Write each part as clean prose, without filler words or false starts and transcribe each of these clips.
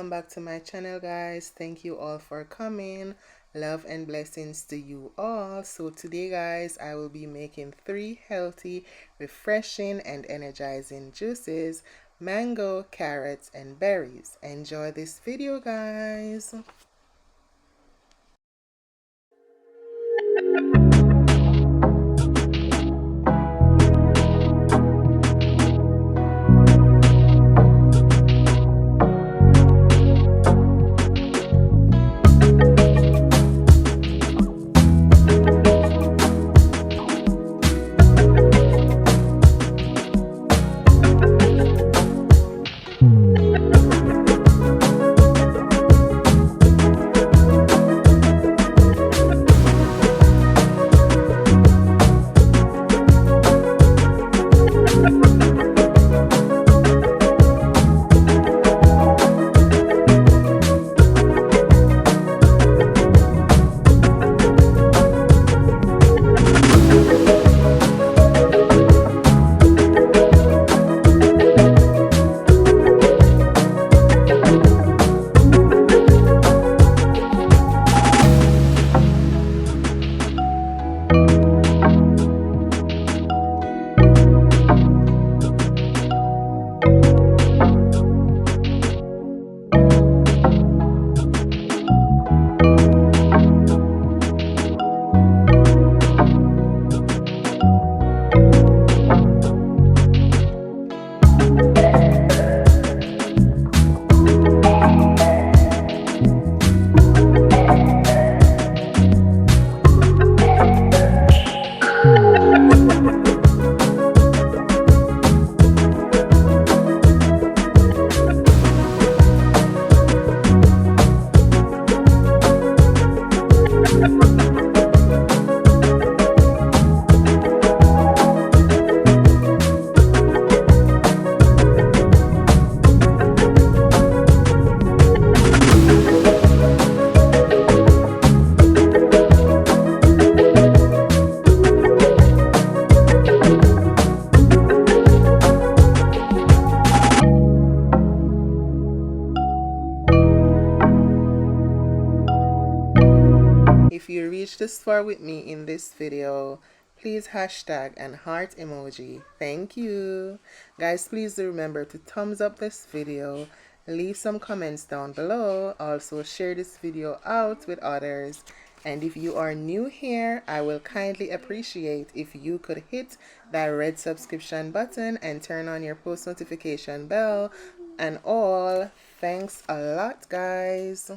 welcome back to my channel, guys. Thank you all for coming. Love and blessings to you all. So today, guys, I will be making 3 healthy, refreshing and energizing juices: mango, carrots and berries. Enjoy this video, guys. If you reached this far with me in this video, please hashtag and heart emoji. Thank you. Guys, please do remember to thumbs up this video, leave some comments down below, also share this video out with others. And if you are new here, I will kindly appreciate if you could hit that red subscription button and turn on your post notification bell and all. Thanks a lot, guys.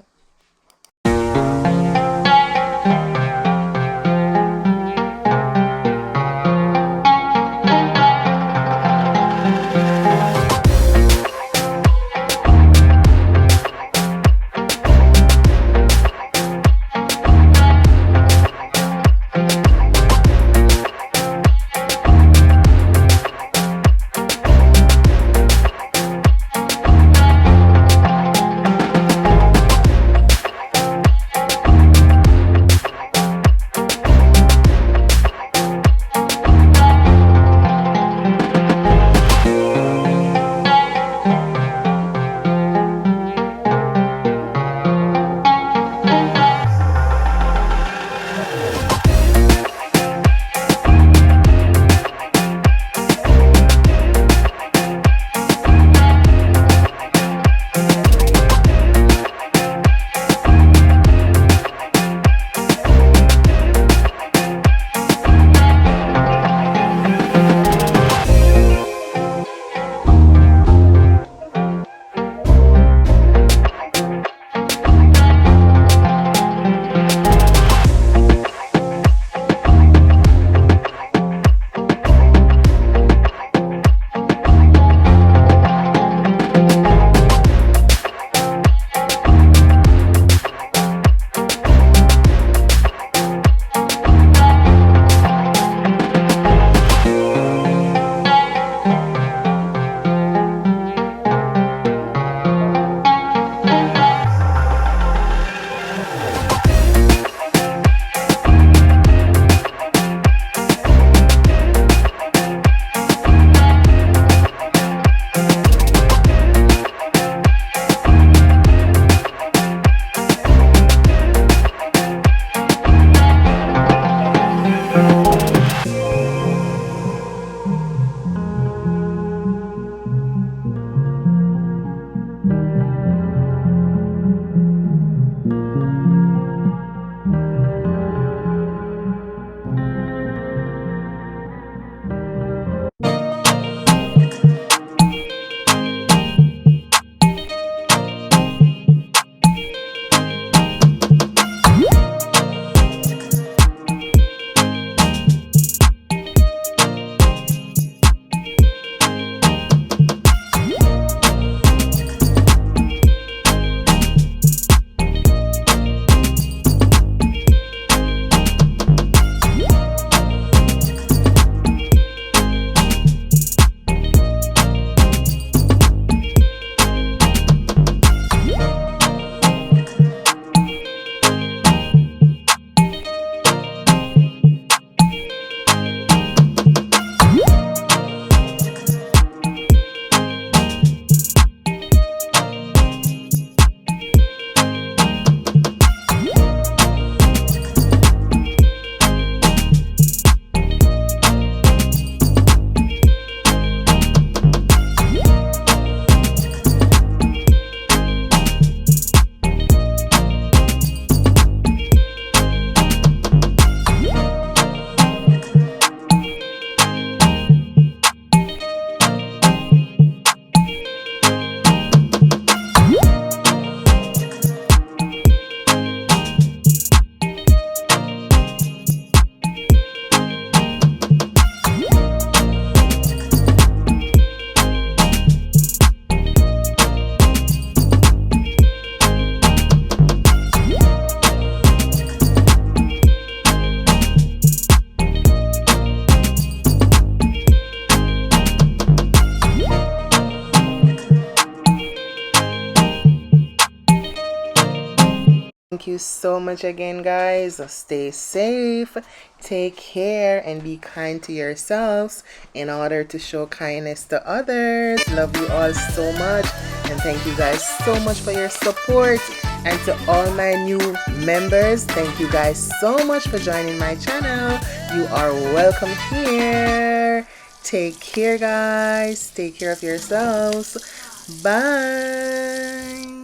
Thank you so much again, guys. Stay safe, take care, and be kind to yourselves in order to show kindness to others. Love you all so much, and thank you guys so much for your support. And to all my new members, thank you guys so much for joining my channel. You are welcome here. Take care, guys. Take care of yourselves. Bye.